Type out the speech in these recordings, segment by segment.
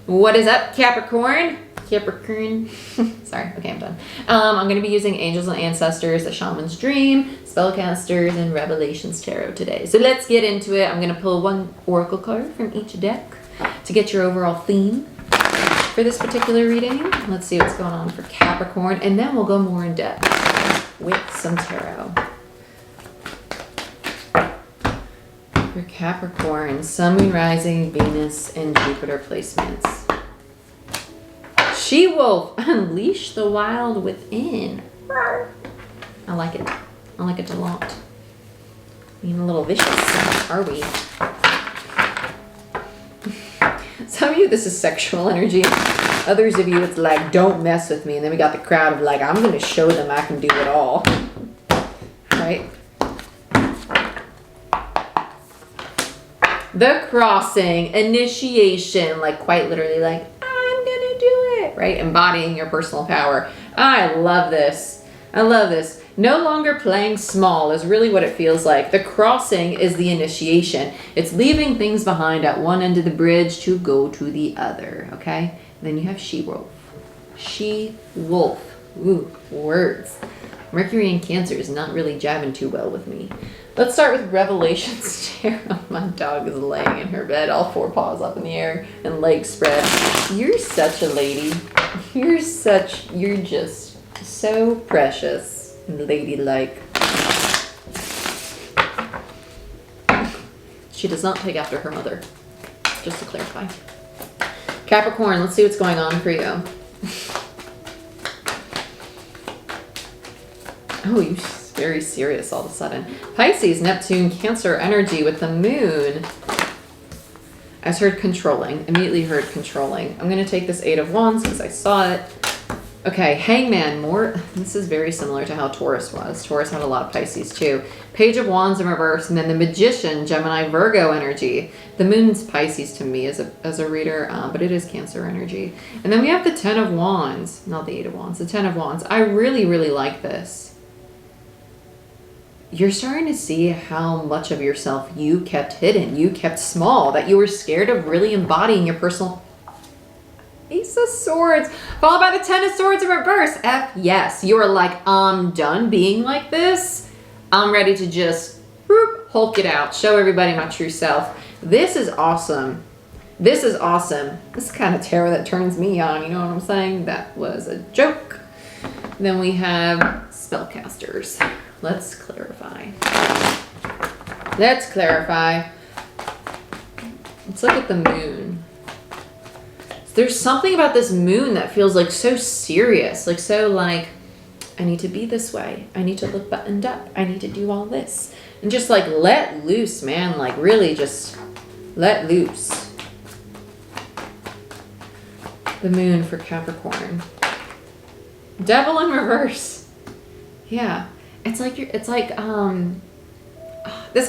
What is up, Capricorn? Capricorn. Sorry, okay, I'm done. I'm going to be using Angels and Ancestors, A Shaman's Dream, Spellcasters, and Revelations Tarot today. So let's get into it. I'm going to pull one oracle card from each deck to get your overall theme for this particular reading. Let's see what's going on for Capricorn, and then we'll go more in depth with some tarot. For Capricorn, Sun, Moon, Rising, Venus, and Jupiter placements. She-wolf, unleash the wild within. I like it. I like it a lot. Being a little vicious, are we? Some of you, this is sexual energy. Others of you, it's like, don't mess with me. And then we got the crowd of like, I'm going to show them I can do it all. Right? The crossing, initiation, like quite literally like, I'm gonna do it, right? Embodying your personal power. I love this. I love this. No longer playing small is really what it feels like. The crossing is the initiation. It's leaving things behind at one end of the bridge to go to the other, okay? And then you have she-wolf. She-wolf. Ooh, words. Mercury in Cancer is not really jabbing too well with me. Let's start with Revelations Tarot. My dog is laying in her bed, all four paws up in the air and legs spread. You're such a lady. You're just so precious and ladylike. She does not take after her mother, just to clarify. Capricorn, let's see what's going on for you. Oh, you're very serious all of a sudden. Pisces, Neptune, Cancer energy with the moon. I just heard controlling. Immediately heard controlling. I'm going to take this Eight of Wands because I saw it. Okay, Hangman. This is very similar to how Taurus was. Taurus had a lot of Pisces too. Page of Wands in reverse. And then the Magician, Gemini, Virgo energy. The moon's Pisces to me as a reader, but it is Cancer energy. And then we have the Ten of Wands. Not the Eight of Wands. The Ten of Wands. I really, really like this. You're starting to see how much of yourself you kept hidden, you kept small, that you were scared of really embodying your personal Ace of Swords, followed by the Ten of Swords in reverse. Yes, you are like, I'm done being like this. I'm ready to just Hulk it out, show everybody my true self. This is awesome. This is awesome. This is kind of tarot that turns me on, you know what I'm saying? That was a joke. Then we have Spellcasters. Let's clarify. Let's clarify. Let's look at the moon. There's something about this moon that feels like so serious, like so like, I need to be this way. I need to look buttoned up. I need to do all this. And just like let loose, man. Like really just let loose. The moon for Capricorn. Devil in reverse. Yeah. It's like this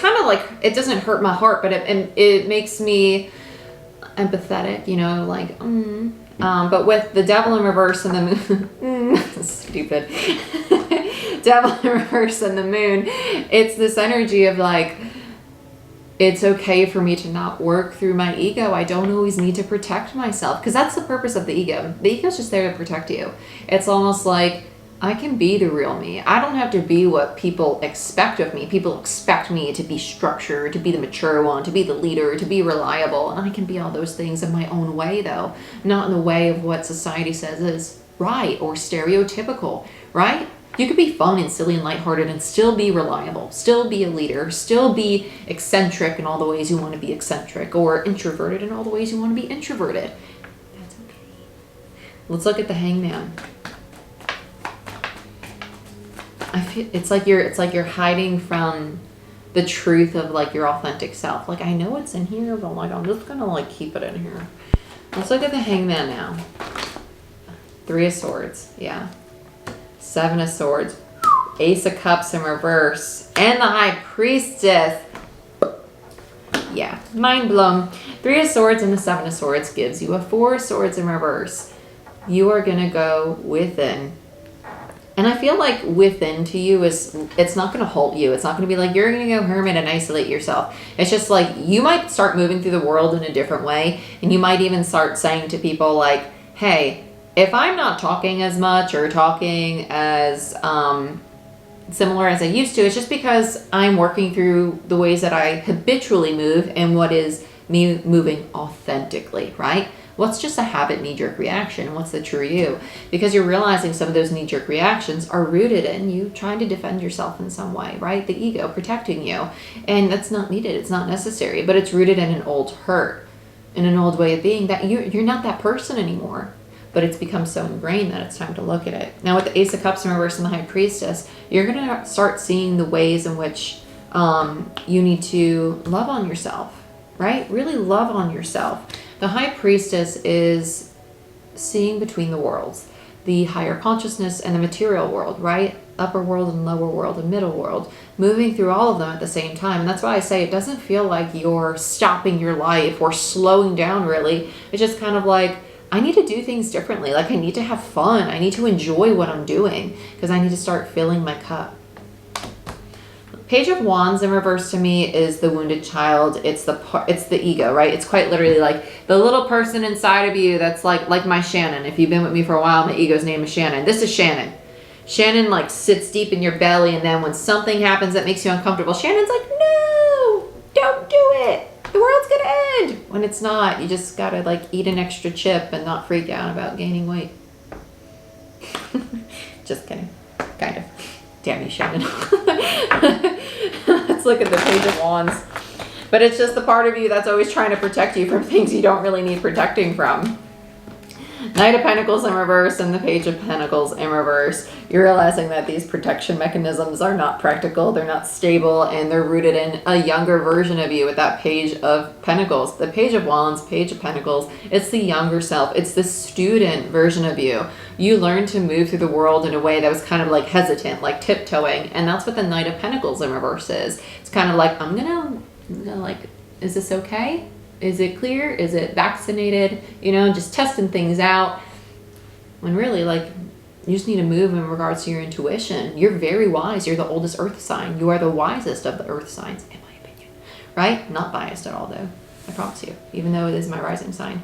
kind of like, it doesn't hurt my heart, but it makes me empathetic, you know, like, but with the Devil in reverse and the moon, stupid, Devil in reverse and the moon, it's this energy of like, it's okay for me to not work through my ego. I don't always need to protect myself, because that's the purpose of the ego. The ego is just there to protect you. It's almost like, I can be the real me. I don't have to be what people expect of me. People expect me to be structured, to be the mature one, to be the leader, to be reliable. And I can be all those things in my own way, though. Not in the way of what society says is right or stereotypical, right? You could be fun and silly and lighthearted and still be reliable, still be a leader, still be eccentric in all the ways you want to be eccentric, or introverted in all the ways you want to be introverted. That's okay. Let's look at the Hangman. I feel it's like you're hiding from the truth of like your authentic self. Like, I know it's in here, but like I'm just gonna like keep it in here. Let's look at the Hangman now. Three of Swords, yeah. Seven of Swords, Ace of Cups in reverse, and the High Priestess. Yeah, mind blown. Three of Swords and the Seven of Swords gives you a Four of Swords in reverse. You are gonna go within. And I feel like within to you is, it's not going to halt you. It's not going to be like, you're going to go hermit and isolate yourself. It's just like, you might start moving through the world in a different way. And you might even start saying to people like, hey, if I'm not talking as much or talking as similar as I used to, it's just because I'm working through the ways that I habitually move and what is me moving authentically, right? What's just a habit knee-jerk reaction and what's the true you? Because you're realizing some of those knee-jerk reactions are rooted in you trying to defend yourself in some way, right? The ego protecting you. And that's not needed. It's not necessary. But it's rooted in an old hurt, in an old way of being that you're not that person anymore. But it's become so ingrained that it's time to look at it. Now with the Ace of Cups in reverse and the High Priestess, you're going to start seeing the ways in which you need to love on yourself, right? Really love on yourself. The High Priestess is seeing between the worlds, the higher consciousness and the material world, right? Upper world and lower world and middle world, moving through all of them at the same time. And that's why I say it doesn't feel like you're stopping your life or slowing down really. It's just kind of like, I need to do things differently. Like I need to have fun. I need to enjoy what I'm doing because I need to start filling my cup. Page of Wands in reverse to me is the wounded child. It's the ego, right? It's quite literally like the little person inside of you that's like my Shannon. If you've been with me for a while, my ego's name is Shannon. This is Shannon. Shannon like sits deep in your belly, and then when something happens that makes you uncomfortable, Shannon's like, no, don't do it. The world's gonna end. When it's not, you just gotta like eat an extra chip and not freak out about gaining weight. Just kidding. Kind of. Damn you, Shaman. Let's look at the Page of Wands. But it's just the part of you that's always trying to protect you from things you don't really need protecting from. Knight of Pentacles in reverse and the Page of Pentacles in reverse. You're realizing that these protection mechanisms are not practical, they're not stable, and they're rooted in a younger version of you with that Page of Pentacles. The Page of Wands, Page of Pentacles, it's the younger self. It's the student version of you. You learned to move through the world in a way that was kind of like hesitant, like tiptoeing. And that's what the Knight of Pentacles in reverse is. It's kind of like, I'm gonna like, is this okay? Is it clear? Is it vaccinated? You know, just testing things out. When really, like, you just need to move in regards to your intuition. You're very wise. You're the oldest earth sign. You are the wisest of the earth signs, in my opinion. Right? Not biased at all, though. I promise you. Even though it is my rising sign.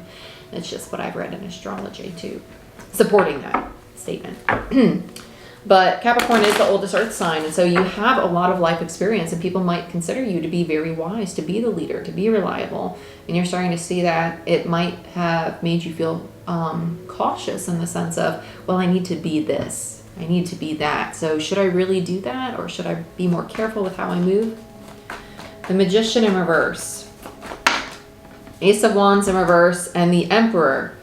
It's just what I've read in astrology, too. Supporting that statement. But Capricorn is the oldest earth sign, and so you have a lot of life experience, and people might consider you to be very wise, to be the leader, to be reliable. And you're starting to see that it might have made you feel cautious in the sense of, well, I need to be this, I need to be that. So should I really do that, or should I be more careful with how I move? The Magician in reverse, Ace of Wands in reverse, and the Emperor.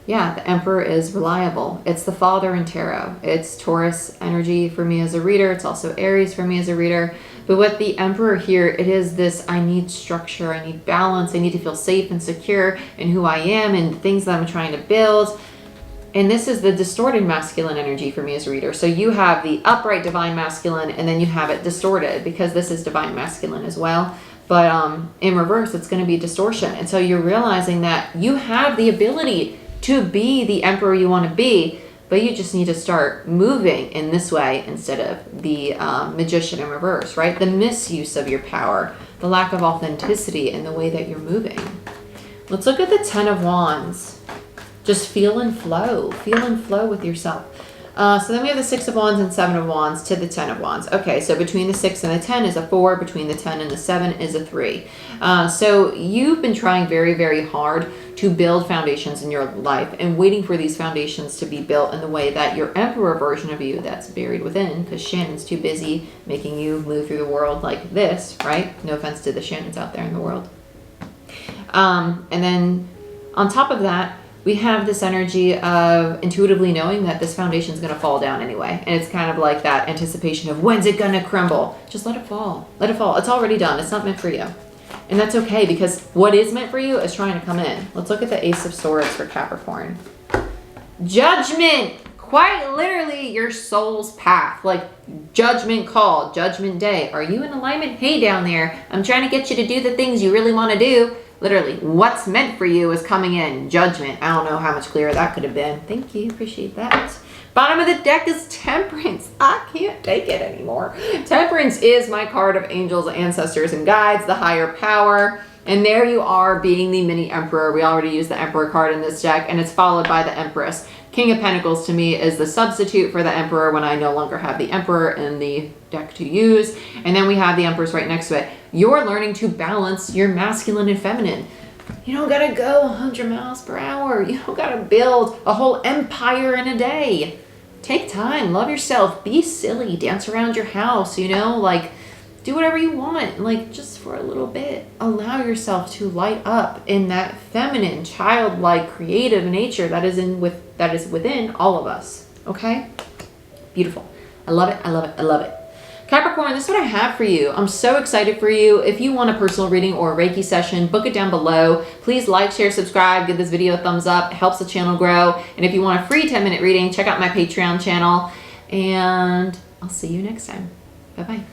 Yeah, the Emperor is reliable. It's the father in tarot. It's Taurus energy for me as a reader. It's also Aries for me as a reader. But with the Emperor here, it is this, I need structure, I need balance, I need to feel safe and secure in who I am and things that I'm trying to build. And this is the distorted masculine energy for me as a reader. So you have the upright divine masculine, and then you have it distorted because this is divine masculine as well. But in reverse, it's going to be distortion. And so you're realizing that you have the ability to be the emperor you want to be, but you just need to start moving in this way instead of the Magician in reverse, right? The misuse of your power, the lack of authenticity in the way that you're moving. Let's look at the Ten of Wands. Just feel and flow with yourself. So then we have the Six of Wands and Seven of Wands to the Ten of Wands. Okay, so between the 6 and the 10 is a 4. Between the 10 and the 7 is a 3. So you've been trying very, very hard to build foundations in your life and waiting for these foundations to be built in the way that your Emperor version of you that's buried within, because Shannon's too busy making you move through the world like this, right? No offense to the Shannons out there in the world. And then on top of that, we have this energy of intuitively knowing that this foundation is going to fall down anyway. And it's kind of like that anticipation of when's it going to crumble? Just let it fall. Let it fall. It's already done. It's not meant for you. And that's okay, because what is meant for you is trying to come in. Let's look at the Ace of Swords for Capricorn. Judgment. Quite literally your soul's path. Like judgment call, judgment day. Are you in alignment? Hey down there. I'm trying to get you to do the things you really want to do. Literally, what's meant for you is coming in. Judgment. I don't know how much clearer that could have been. Thank you. Appreciate that. Bottom of the deck is Temperance. I can't take it anymore. Temperance is my card of angels, ancestors, and guides, the higher power. And there you are being the mini emperor. We already used the emperor card in this deck, and it's followed by the empress. King of Pentacles to me is the substitute for the emperor when I no longer have the emperor in the deck to use. And then we have the empress right next to it. You're learning to balance your masculine and feminine. You don't gotta go 100 miles per hour. You don't gotta build a whole empire in a day. Take time, love yourself, be silly, dance around your house, you know, like do whatever you want, like just for a little bit. Allow yourself to light up in that feminine, childlike, creative nature that is within all of us. Okay? Beautiful. I love it. I love it. I love it. Capricorn, this is what I have for you. I'm so excited for you. If you want a personal reading or a Reiki session, book it down below. Please like, share, subscribe, give this video a thumbs up. It helps the channel grow. And if you want a free 10-minute reading, check out my Patreon channel. And I'll see you next time. Bye-bye.